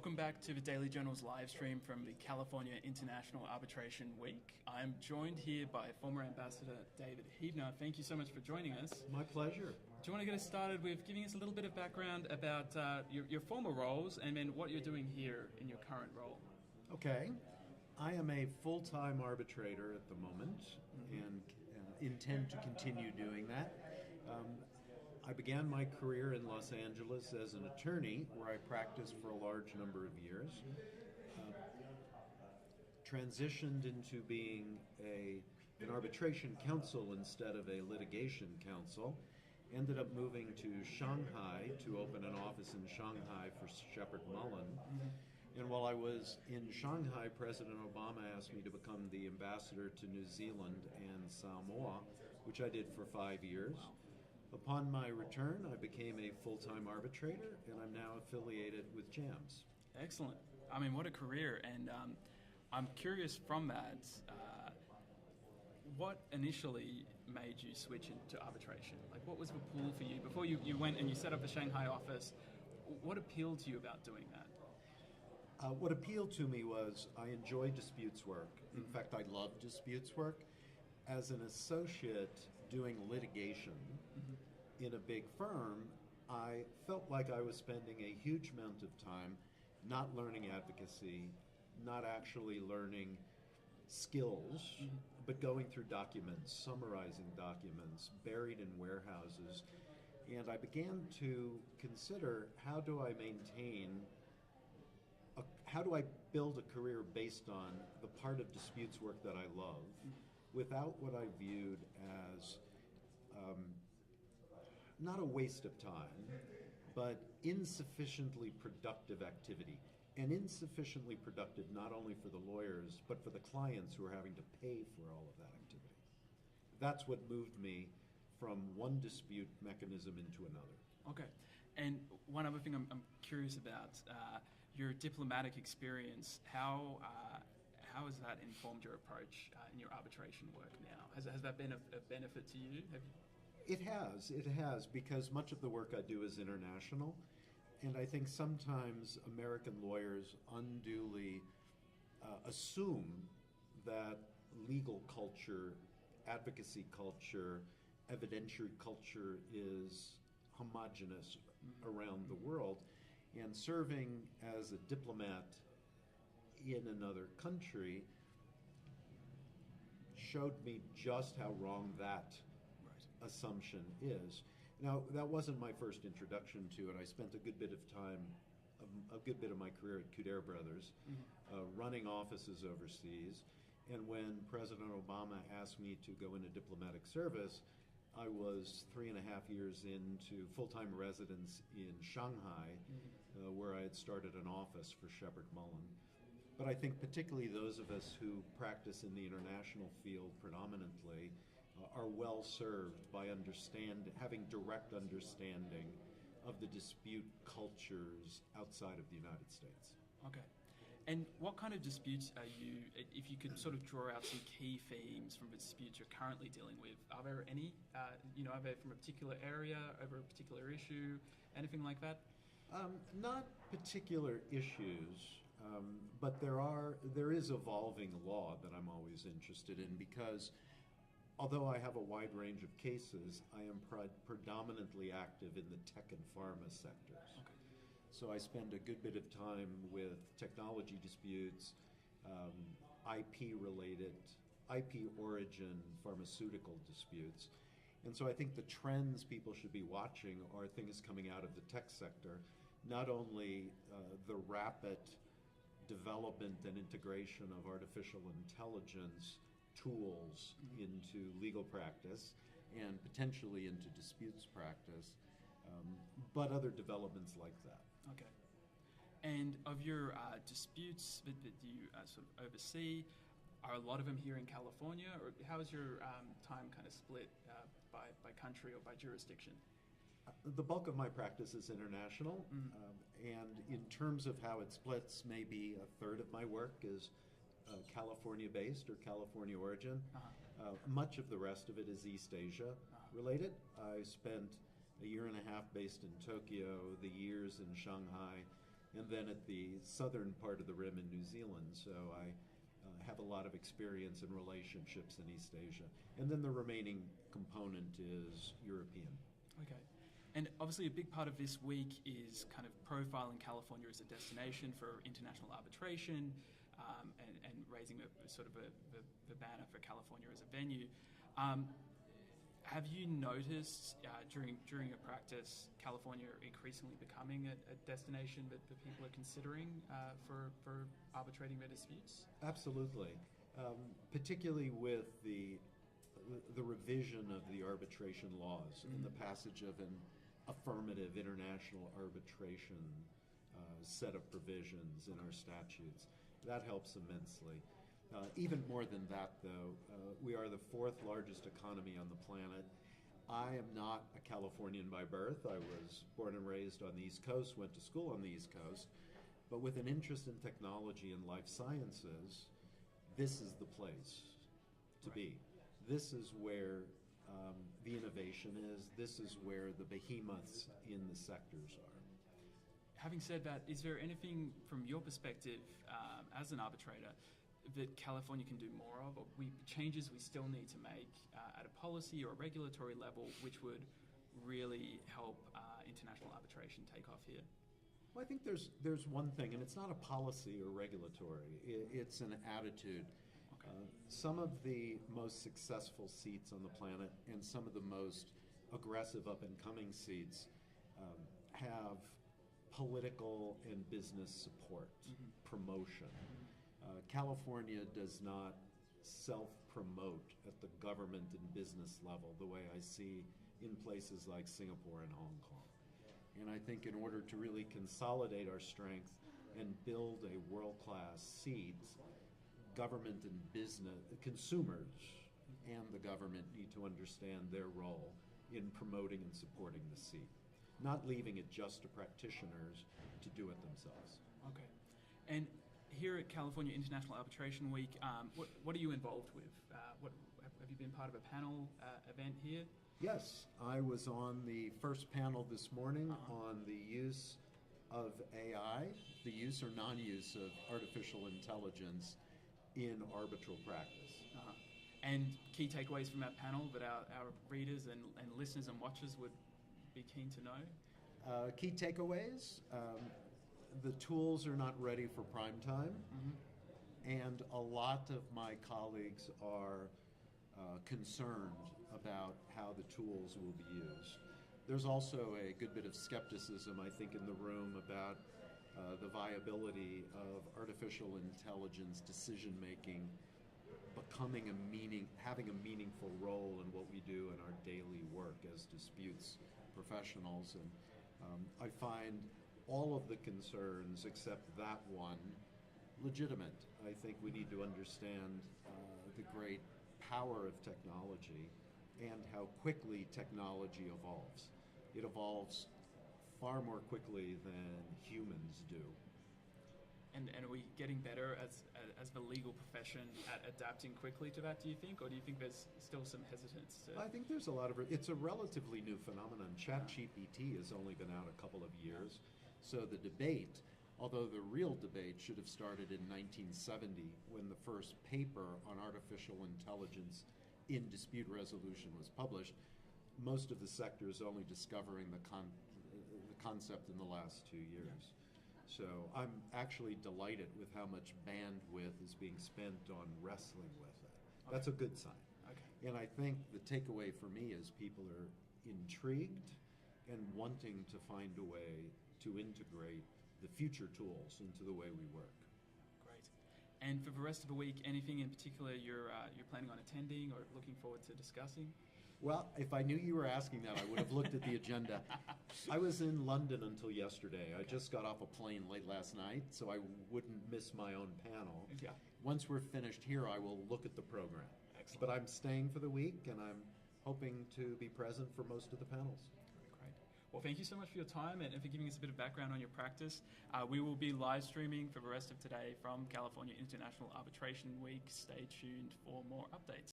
Welcome back to the Daily Journal's live stream from the California International Arbitration Week. I'm joined here by former Ambassador David Huebner. Thank you so much for joining us. My pleasure. Do you want to get us started with giving us a little bit of background about your former roles and then what you're doing here in your current role? Okay. I am a full-time arbitrator at the moment and intend to continue doing that. I began my career in Los Angeles as an attorney, where I practiced for a large number of years. Transitioned into being an arbitration counsel instead of a litigation counsel. Ended up moving to Shanghai to open an office in Shanghai for Shepard Mullen. And while I was in Shanghai, President Obama asked me to become the ambassador to New Zealand and Samoa, which I did for 5 years. Upon my return, I became a full-time arbitrator, and I'm now affiliated with JAMS. Excellent. I mean, what a career. And I'm curious from that, what initially made you switch into arbitration? Like, what was the pull for you? Before you went and you set up the Shanghai office, what appealed to you about doing that? What appealed to me was I enjoy disputes work. In fact, I love disputes work. As an associate doing litigation in a big firm, I felt like I was spending a huge amount of time not learning advocacy, not actually learning skills, but going through documents, summarizing documents, buried in warehouses. And I began to consider, how do I build a career based on the part of disputes work that I love, without what I viewed as not a waste of time, but insufficiently productive activity. And insufficiently productive not only for the lawyers, but for the clients who are having to pay for all of that activity. That's what moved me from one dispute mechanism into another. Okay. And one other thing I'm curious about, your diplomatic experience, how has that informed your approach in your arbitration work now? Has that been a benefit to you? It has, because much of the work I do is international. And I think sometimes American lawyers unduly assume that legal culture, advocacy culture, evidentiary culture is homogenous around the world. And serving as a diplomat in another country showed me just how wrong that assumption is. Now, that wasn't my first introduction to it. I spent a good bit of my career at Kuder Brothers, running offices overseas. And when President Obama asked me to go into diplomatic service, I was 3.5 years into full-time residence in Shanghai, where I had started an office for Shepard Mullen. But I think particularly those of us who practice in the international field predominantly are well served by having direct understanding of the dispute cultures outside of the United States. Okay. And what kind of disputes are you, if you could sort of draw out some key themes from the disputes you're currently dealing with, are there any, are they from a particular area, over a particular issue, anything like that? Not particular issues, but there is evolving law that I'm always interested in, because although I have a wide range of cases, I am predominantly active in the tech and pharma sectors. Okay. So I spend a good bit of time with technology disputes, IP-related, IP origin pharmaceutical disputes. And so I think the trends people should be watching are things coming out of the tech sector, not only the rapid development and integration of artificial intelligence tools into legal practice and potentially into disputes practice, but other developments like that. Okay. And of your disputes that you sort of oversee, are a lot of them here in California, or how is your time kind of split by country or by jurisdiction? The bulk of my practice is international, and in terms of how it splits, maybe a third of my work is California-based or California origin. Much of the rest of it is East Asia related. I spent a year and a half based in Tokyo, the years in Shanghai, and then at the southern part of the rim in New Zealand. So I have a lot of experience in relationships in East Asia. And then the remaining component is European. Okay. And obviously a big part of this week is kind of profiling California as a destination for international arbitration, and raising the banner for California as a venue. Have you noticed during your practice California increasingly becoming a destination that people are considering for arbitrating their disputes? Absolutely, particularly with the revision of the arbitration laws and the passage of an affirmative international arbitration set of provisions in our statutes. That helps immensely. Even more than that, though, we are the fourth largest economy on the planet. I am not a Californian by birth. I was born and raised on the East Coast, went to school on the East Coast. But with an interest in technology and life sciences, this is the place to be. This is where the innovation is. This is where the behemoths in the sectors are. Having said that, is there anything from your perspective as an arbitrator that California can do more of, or changes we still need to make at a policy or a regulatory level, which would really help international arbitration take off here? Well, I think there's one thing, and it's not a policy or regulatory. It's an attitude. Okay. Some of the most successful seats on the planet and some of the most aggressive up-and-coming seats have political and business support, promotion. California does not self-promote at the government and business level the way I see in places like Singapore and Hong Kong. And I think in order to really consolidate our strength and build a world-class seat, government and business, consumers and the government need to understand their role in promoting and supporting the seat, not leaving it just to practitioners to do it themselves. Okay. And here at California International Arbitration Week, what are you involved with? Have you been part of a panel event here? Yes, I was on the first panel this morning on the use of AI, the use or non-use of artificial intelligence in arbitral practice. And key takeaways from that panel that our readers and listeners and watchers would be keen to know? Key takeaways, the tools are not ready for prime time, and a lot of my colleagues are concerned about how the tools will be used. There's also a good bit of skepticism, I think, in the room about the viability of artificial intelligence decision-making having a meaningful role in what we do in our daily work as disputes professionals. And I find all of the concerns, except that one, legitimate. I think we need to understand the great power of technology and how quickly technology evolves. It evolves far more quickly than humans do. And are we getting better as the legal profession at adapting quickly to that, do you think? Or do you think there's still some hesitance to... I think there's a lot of... It's a relatively new phenomenon. ChatGPT has only been out a couple of years. So the debate, although the real debate should have started in 1970 when the first paper on artificial intelligence in dispute resolution was published, most of the sector is only discovering the concept in the last 2 years. So I'm actually delighted with how much bandwidth is being spent on wrestling with it. Okay. That's a good sign. Okay. And I think the takeaway for me is people are intrigued and wanting to find a way to integrate the future tools into the way we work. Great. And for the rest of the week, anything in particular you're planning on attending or looking forward to discussing? Well, if I knew you were asking that, I would have looked at the agenda. I was in London until yesterday. Okay. I just got off a plane late last night, so I wouldn't miss my own panel. Yeah. Once we're finished here, I will look at the program. Excellent. But I'm staying for the week, and I'm hoping to be present for most of the panels. Great. Well, thank you so much for your time and for giving us a bit of background on your practice. We will be live streaming for the rest of today from California International Arbitration Week. Stay tuned for more updates.